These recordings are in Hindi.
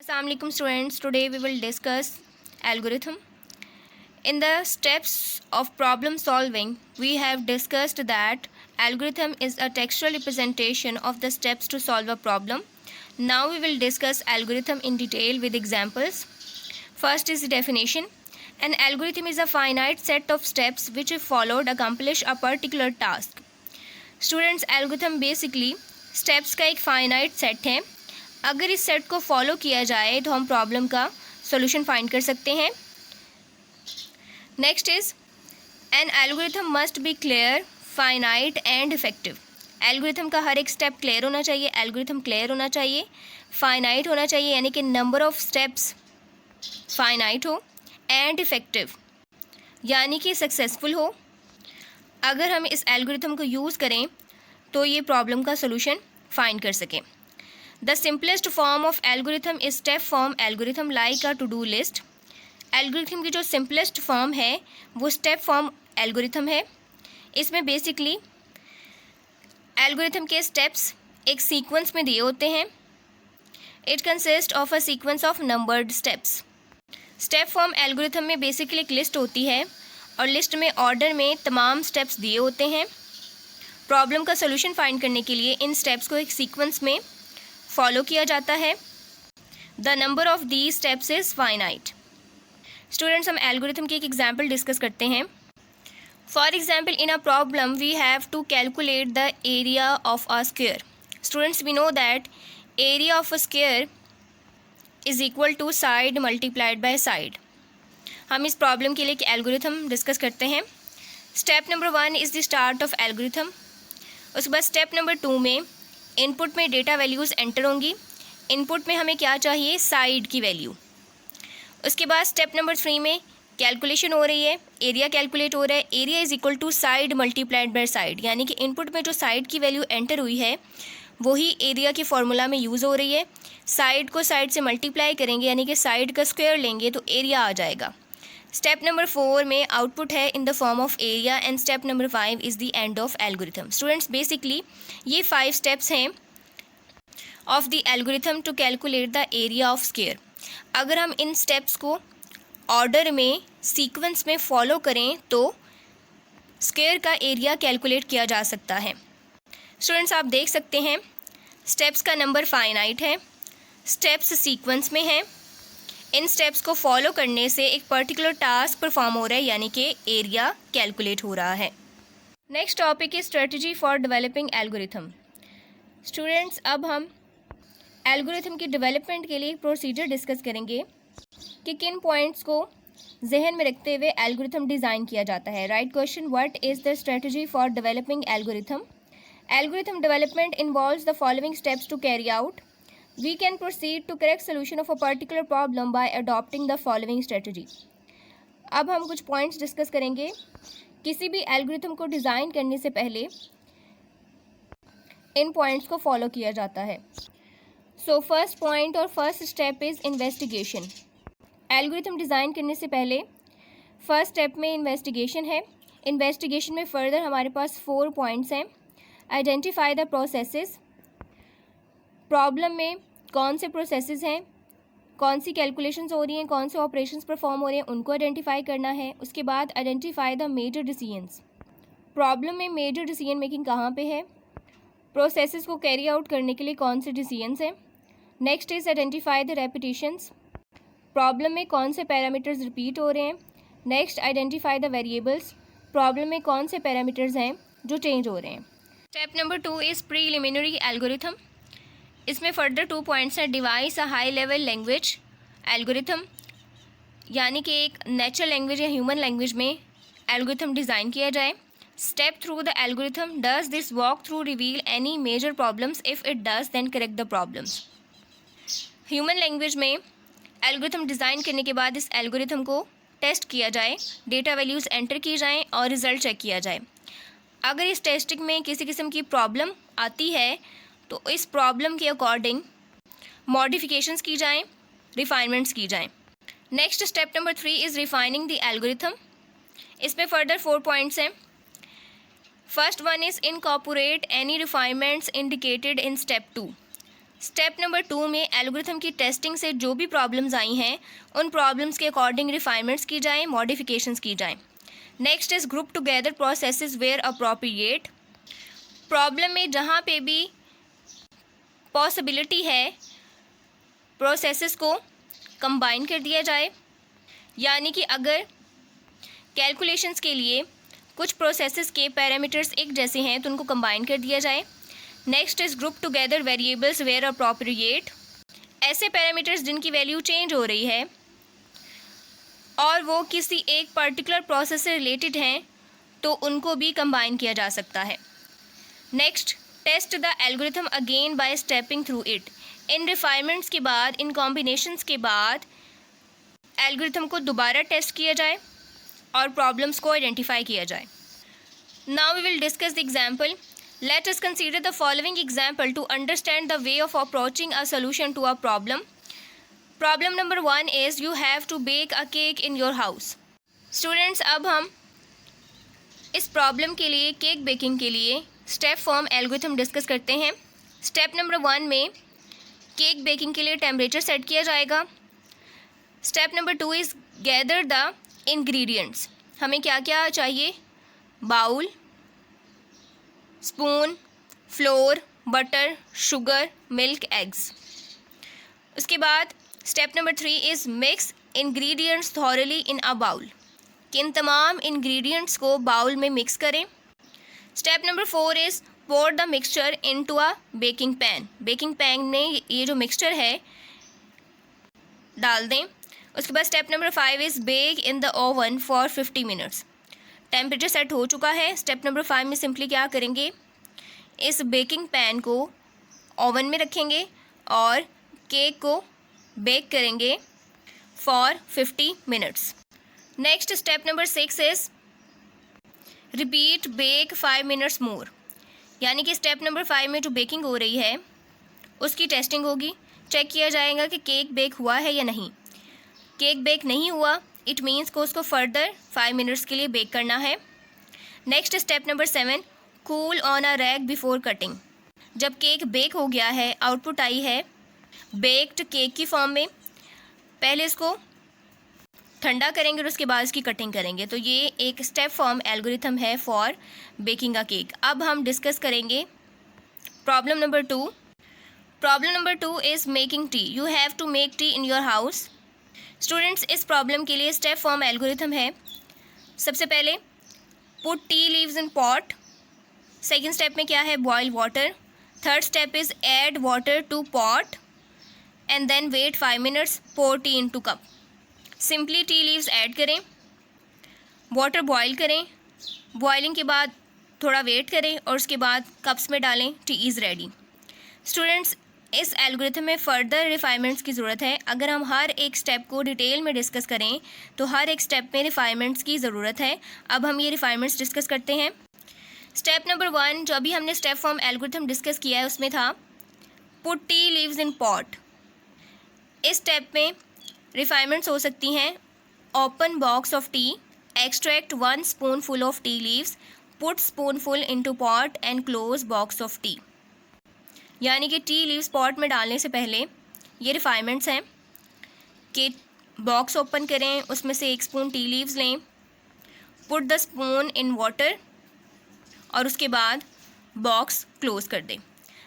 Assalamu alaikum students. Today we will discuss algorithm. In the steps of problem solving, we have discussed that algorithm is a textual representation of the steps to solve a problem. Now we will discuss algorithm in detail with examples. First is the definition. An algorithm is a finite set of steps which if followed accomplish a particular task. Students, algorithm basically steps का एक finite set है. अगर इस सेट को फॉलो किया जाए तो हम प्रॉब्लम का सॉल्यूशन फाइंड कर सकते हैं. Next is an algorithm must be clear, finite and effective. Algorithm का हर एक स्टेप क्लियर होना चाहिए, एल्गोरिथम क्लियर होना चाहिए, फाइनाइट होना चाहिए यानी कि नंबर ऑफ स्टेप्स फाइनाइट हो, एंड इफेक्टिव यानी कि सक्सेसफुल हो. अगर हम इस एल्गोरिथम को यूज़ करें तो ये प्रॉब्लम का सॉल्यूशन फाइंड कर सकें. The simplest form of algorithm is step form algorithm like a to-do list. Algorithm की जो simplest form है वो step form algorithm है. इसमें basically algorithm के steps एक sequence में दिए होते हैं. It consists of a sequence of numbered steps. Step form algorithm में basically एक list होती है और list में order में तमाम steps दिए होते हैं. प्रॉब्लम का solution find करने के लिए इन steps को एक sequence में फॉलो किया जाता है. The number of the steps is finite. Students, हम एल्गोरिथम की एक एग्जाम्पल डिस्कस करते हैं. For example, in a problem we have to calculate the area of a square. Students, we know that area of a square is equal to side multiplied by side. हम इस प्रॉब्लम के लिए एक एल्गोरिथम डिस्कस करते हैं. Step number 1 is the start of algorithm. उसके बाद स्टेप नंबर 2 में इनपुट में डेटा वैल्यूज़ एंटर होंगी. इनपुट में हमें क्या चाहिए? साइड की वैल्यू. उसके बाद स्टेप नंबर 3 में कैलकुलेशन हो रही है, एरिया कैलकुलेट हो रहा है. Area is equal to side multiplied by side यानी कि इनपुट में जो साइड की वैल्यू एंटर हुई है वही एरिया के फॉर्मूला में यूज़ हो रही है. साइड को साइड से मल्टीप्लाई करेंगे यानी कि साइड का स्क्वायर लेंगे तो एरिया आ जाएगा. स्टेप नंबर 4 में आउटपुट है in the form of area and step number 5 is the end of algorithm. Students, basically ये 5 स्टेप्स हैं of the algorithm to calculate the area of square. अगर हम इन स्टेप्स को ऑर्डर में सीक्वेंस में फॉलो करें तो स्क्वायर का एरिया कैलकुलेट किया जा सकता है. स्टूडेंट्स, आप देख सकते हैं स्टेप्स का नंबर फाइनाइट है, स्टेप्स सीक्वेंस में हैं. इन स्टेप्स को फॉलो करने से एक पर्टिकुलर टास्क परफॉर्म हो रहा है यानी कि एरिया कैलकुलेट हो रहा है. Next topic is strategy for developing algorithm. Students, अब हम एल्गोरिथम की डेवलपमेंट के लिए एक प्रोसीजर डिस्कस करेंगे कि किन पॉइंट्स को जहन में रखते हुए एल्गोरिथम डिज़ाइन किया जाता है. Right question, what is the strategy for developing algorithm? Algorithm development involves the following steps to carry out. We can proceed to correct solution of a particular problem by adopting the following strategy. अब हम कुछ पॉइंट्स डिस्कस करेंगे. किसी भी एल्गोरिथम को डिज़ाइन करने से पहले इन पॉइंट्स को फॉलो किया जाता है. सो फर्स्ट पॉइंट और first step is investigation. Algorithm design करने से पहले फर्स्ट स्टेप में इन्वेस्टिगेशन है. इन्वेस्टिगेशन में फर्दर हमारे पास 4 पॉइंट्स हैं. Identify the processes. प्रॉब्लम में कौन से प्रोसेसेस हैं, कौन सी कैलकुलेशंस हो रही हैं, कौन से ऑपरेशंस परफॉर्म हो रहे हैं, उनको आइडेंटिफाई करना है. उसके बाद identify the major decisions. Problem में मेजर डिसीजन मेकिंग कहाँ पे है, प्रोसेसेस को कैरी आउट करने के लिए कौन से डिसीजंस हैं. Next is identify the repetitions. Problem में कौन से पैरामीटर्स रिपीट हो रहे हैं. Next, identify the variables. Problem में कौन से पैरामीटर्स हैं जो चेंज हो रहे हैं. Step number 2 is preliminary algorithm. इसमें फर्दर 2 पॉइंट्स हैं. Devise a high level language algorithm यानी कि एक नेचुरल लैंग्वेज या ह्यूमन लैंग्वेज में एल्गोरिथम डिज़ाइन किया जाए. Step through the algorithm. Does this walk through reveal any major problems? If it does then correct the problems. Human language में एल्गोरिथम डिज़ाइन करने के बाद इस एल्गोरिथम को टेस्ट किया जाए, डेटा वैल्यूज़ एंटर की जाएँ और रिज़ल्ट चेक किया जाए. अगर इस टेस्टिंग में किसी किस्म की प्रॉब्लम आती है तो इस प्रॉब्लम के अकॉर्डिंग मॉडिफिकेशंस की जाएं, रिफाइनमेंट्स की जाएं. Next step number 3 is refining the algorithm. इसमें फर्दर 4 पॉइंट्स हैं. First one is incorporate any refinements indicated in step 2. Step number 2 में एल्गोरिथम की टेस्टिंग से जो भी प्रॉब्लम्स आई हैं उन प्रॉब्लम्स के अकॉर्डिंग रिफाइनमेंट्स की जाएं, मॉडिफिकेशंस की जाएं। Next is group together processes where appropriate. Problem में जहाँ पे भी पॉसिबिलिटी है प्रोसेसेस को कंबाइन कर दिया जाए, यानी कि अगर कैलकुलेशंस के लिए कुछ प्रोसेसेस के पैरामीटर्स एक जैसे हैं तो उनको कंबाइन कर दिया जाए। Next is group together variables where appropriate. ऐसे पैरामीटर्स जिनकी वैल्यू चेंज हो रही है और वो किसी एक पर्टिकुलर प्रोसेस से रिलेटेड हैं तो उनको भी कंबाइन किया जा सकता है। Next, test the algorithm again by stepping through it. इन रिफाइनमेंट्स के बाद, इन कॉम्बिनेशंस के बाद एल्गोरिथम को दोबारा टेस्ट किया जाए और प्रॉब्लम्स को आइडेंटिफाई किया जाए। Now we will discuss the example. Let us consider the following example to understand the way of approaching a solution to a problem. Problem number 1 is you have to bake a cake in your house. Students, अब हम इस प्रॉब्लम के लिए, केक बेकिंग के लिए स्टेप फॉर्म एल्गोरिथम डिस्कस करते हैं। स्टेप नंबर 1 में केक बेकिंग के लिए टेम्परेचर सेट किया जाएगा। Step number 2 is gather the ingredients. हमें क्या क्या चाहिए? Bowl, spoon, flour, butter, sugar, milk, eggs. उसके बाद step number 3 is mix ingredients thoroughly in a bowl. किन तमाम इंग्रेडिएंट्स को बाउल में मिक्स करें। Step number 4 is pour the mixture into a baking pan. Baking pan में ये जो मिक्सचर है डाल दें। उसके बाद step number 5 is bake in the oven for 50 minutes. Temperature set हो चुका है। स्टेप नंबर 5 में सिंपली क्या करेंगे, इस बेकिंग पैन को ओवन में रखेंगे और केक को बेक करेंगे for 50 minutes. Next step number 6 is repeat bake 5 minutes more. यानी कि स्टेप नंबर 5 में जो बेकिंग हो रही है उसकी टेस्टिंग होगी। चेक किया जाएगा कि केक बेक हुआ है या नहीं। केक बेक नहीं हुआ, इट मीन्स को उसको फर्दर 5 मिनट्स के लिए बेक करना है। Next step number 7, cool on a rack before cutting. जब केक बेक हो गया है, आउटपुट आई है बेक्ड केक की फॉर्म में, पहले इसको ठंडा करेंगे और उसके बाद इसकी कटिंग करेंगे। तो ये एक स्टेप फॉर्म एल्गोरिथम है फॉर बेकिंग अ केक। अब हम डिस्कस करेंगे problem number 2। Problem number 2 is making tea. You have to make tea in your house. Students, इस प्रॉब्लम के लिए स्टेप फॉर्म एल्गोरिथम है। सबसे पहले put tea leaves in pot. Second step में क्या है, boil water. Third step is add water to pot and then wait 5 minutes, pour T in to cup. Simply tea leaves add करें, वाटर बॉयल करें, बॉइलिंग के बाद थोड़ा वेट करें और उसके बाद कप्स में डालें, टी इज़ रेडी। स्टूडेंट्स, इस एल्गोरिथम में फ़र्दर रिफाइनमेंट्स की ज़रूरत है। अगर हम हर एक स्टेप को डिटेल में डिस्कस करें तो हर एक स्टेप में रिफाइनमेंट्स की ज़रूरत है। अब हम ये रिफाइनमेंट्स डिस्कस करते हैं। स्टेप नंबर 1 जो अभी हमने स्टेप फॉर्म एल्गोरिथम डिस्कस किया है उसमें था put tea leaves in pot. इस स्टेप में रिफाइनमेंट्स हो सकती हैं open box of T, extract 1 spoonful of tea leaves, put spoonful into pot and close box of T. यानी कि टी लीव्स पॉट में डालने से पहले ये रिफाइनमेंट्स हैं कि बॉक्स ओपन करें, उसमें से 1 स्पून टी लीव्स लें, put the spoon in water और उसके बाद बॉक्स क्लोज कर दें।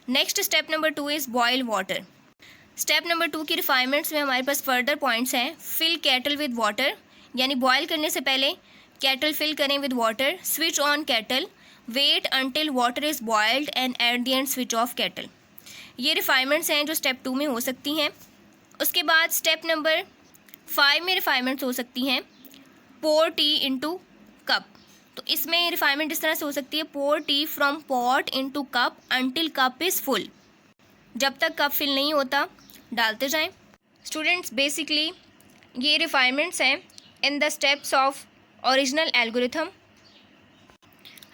Next step number 2 is boil water. Step number 2 की रिफाइनमेंट्स में हमारे पास फर्दर पॉइंट्स हैं। फिल कैटल विद वाटर, यानी बॉयल करने से पहले कैटल फिल करें with water. Switch on kettle, wait until water is boiled and at the end switch off kettle. ये रिफाइनमेंट्स हैं जो स्टेप 2 में हो सकती हैं। उसके बाद स्टेप नंबर 5 में रिफाइनमेंट्स हो सकती हैं पोर टी इनटू कप। तो इसमें रिफाइनमेंट इस तरह से हो सकती है pour tea from pot into cup until cup is full. जब तक कप फिल नहीं होता डालते जाएं। स्टूडेंट्स, बेसिकली ये रिफाइनमेंट्स हैं in the steps of original algorithm.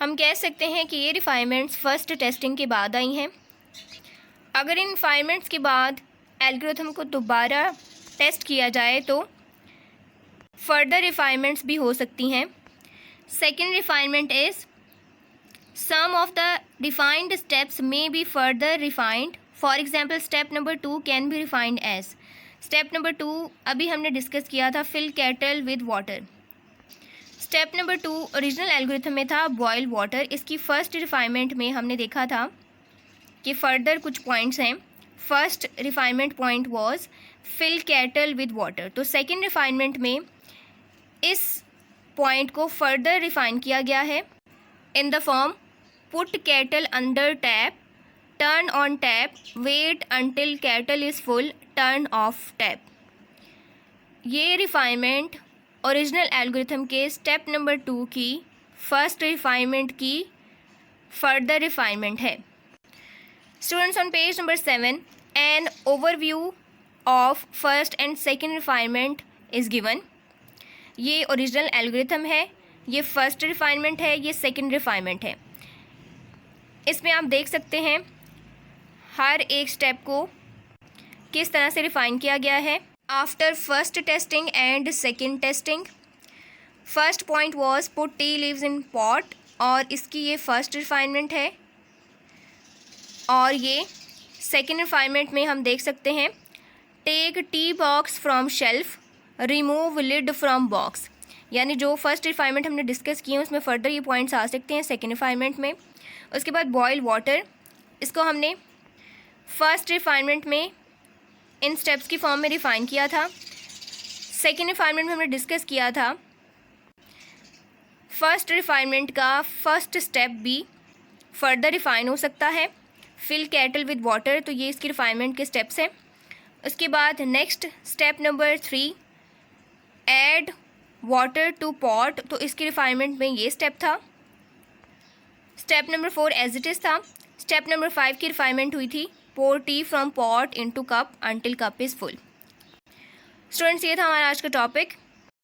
हम कह सकते हैं कि ये रिफाइनमेंट्स फर्स्ट टेस्टिंग के बाद आई हैं। अगर इन रिफाइनमेंट्स के बाद एल्गोरिथम को दोबारा टेस्ट किया जाए तो फर्दर रिफाइनमेंट्स भी हो सकती हैं। Second refinement is some of the defined steps may be further refined for example step number 2 can be refined as, step number 2 अभी हमने डिस्कस किया था, fill kettle with water. Step number 2 original algorithm में था बॉयल वाटर। इसकी फर्स्ट रिफाइनमेंट में हमने देखा था कि फर्दर कुछ पॉइंट्स हैं। First refinement point was fill kettle with water. तो सेकंड रिफाइनमेंट में इस पॉइंट को फर्दर रिफाइन किया गया है in the form put kettle under tap, turn on tap, wait until kettle is full, turn off tap. ये रिफाइनमेंट ओरिजिनल एल्गोरिथम के स्टेप नंबर 2 की फर्स्ट रिफाइनमेंट की फर्दर रिफाइनमेंट है। Students, on page number 7 an overview of first and second refinement is given. ये ओरिजिनल एल्गोरिथम है, ये फर्स्ट रिफाइनमेंट है, ये सेकेंड रिफाइनमेंट है। इसमें आप देख सकते हैं हर एक स्टेप को किस तरह से रिफाइन किया गया है after first testing and second testing. First point was put tea leaves in pot, और इसकी ये फर्स्ट रिफाइनमेंट है। और ये सेकेंड रिफाइनमेंट में हम देख सकते हैं take tea box from shelf, remove lid from box. यानी जो फर्स्ट रिफाइनमेंट हमने डिस्कस किए हैं उसमें फर्दर ये पॉइंट्स आ सकते हैं सेकेंड रिफाइनमेंट में। उसके बाद बॉयल वाटर, इसको हमने फर्स्ट रिफाइनमेंट में इन स्टेप्स की फॉर्म में रिफाइन किया था। सेकेंड रिफाइनमेंट में हमने डिस्कस किया था फर्स्ट रिफाइनमेंट का फर्स्ट स्टेप भी फर्दर रिफाइन हो सकता है, फिल कैटल विद वाटर। तो ये इसकी रिफाइनमेंट के स्टेप्स हैं। उसके बाद next step number 3 add water to pot, तो इसकी रिफाइनमेंट में ये स्टेप था। Step number 4 as it is था। स्टेप नंबर 5 की रिफाइनमेंट हुई थी pour tea from pot into cup until cup is full। Students, ये था हमारा आज का टॉपिक।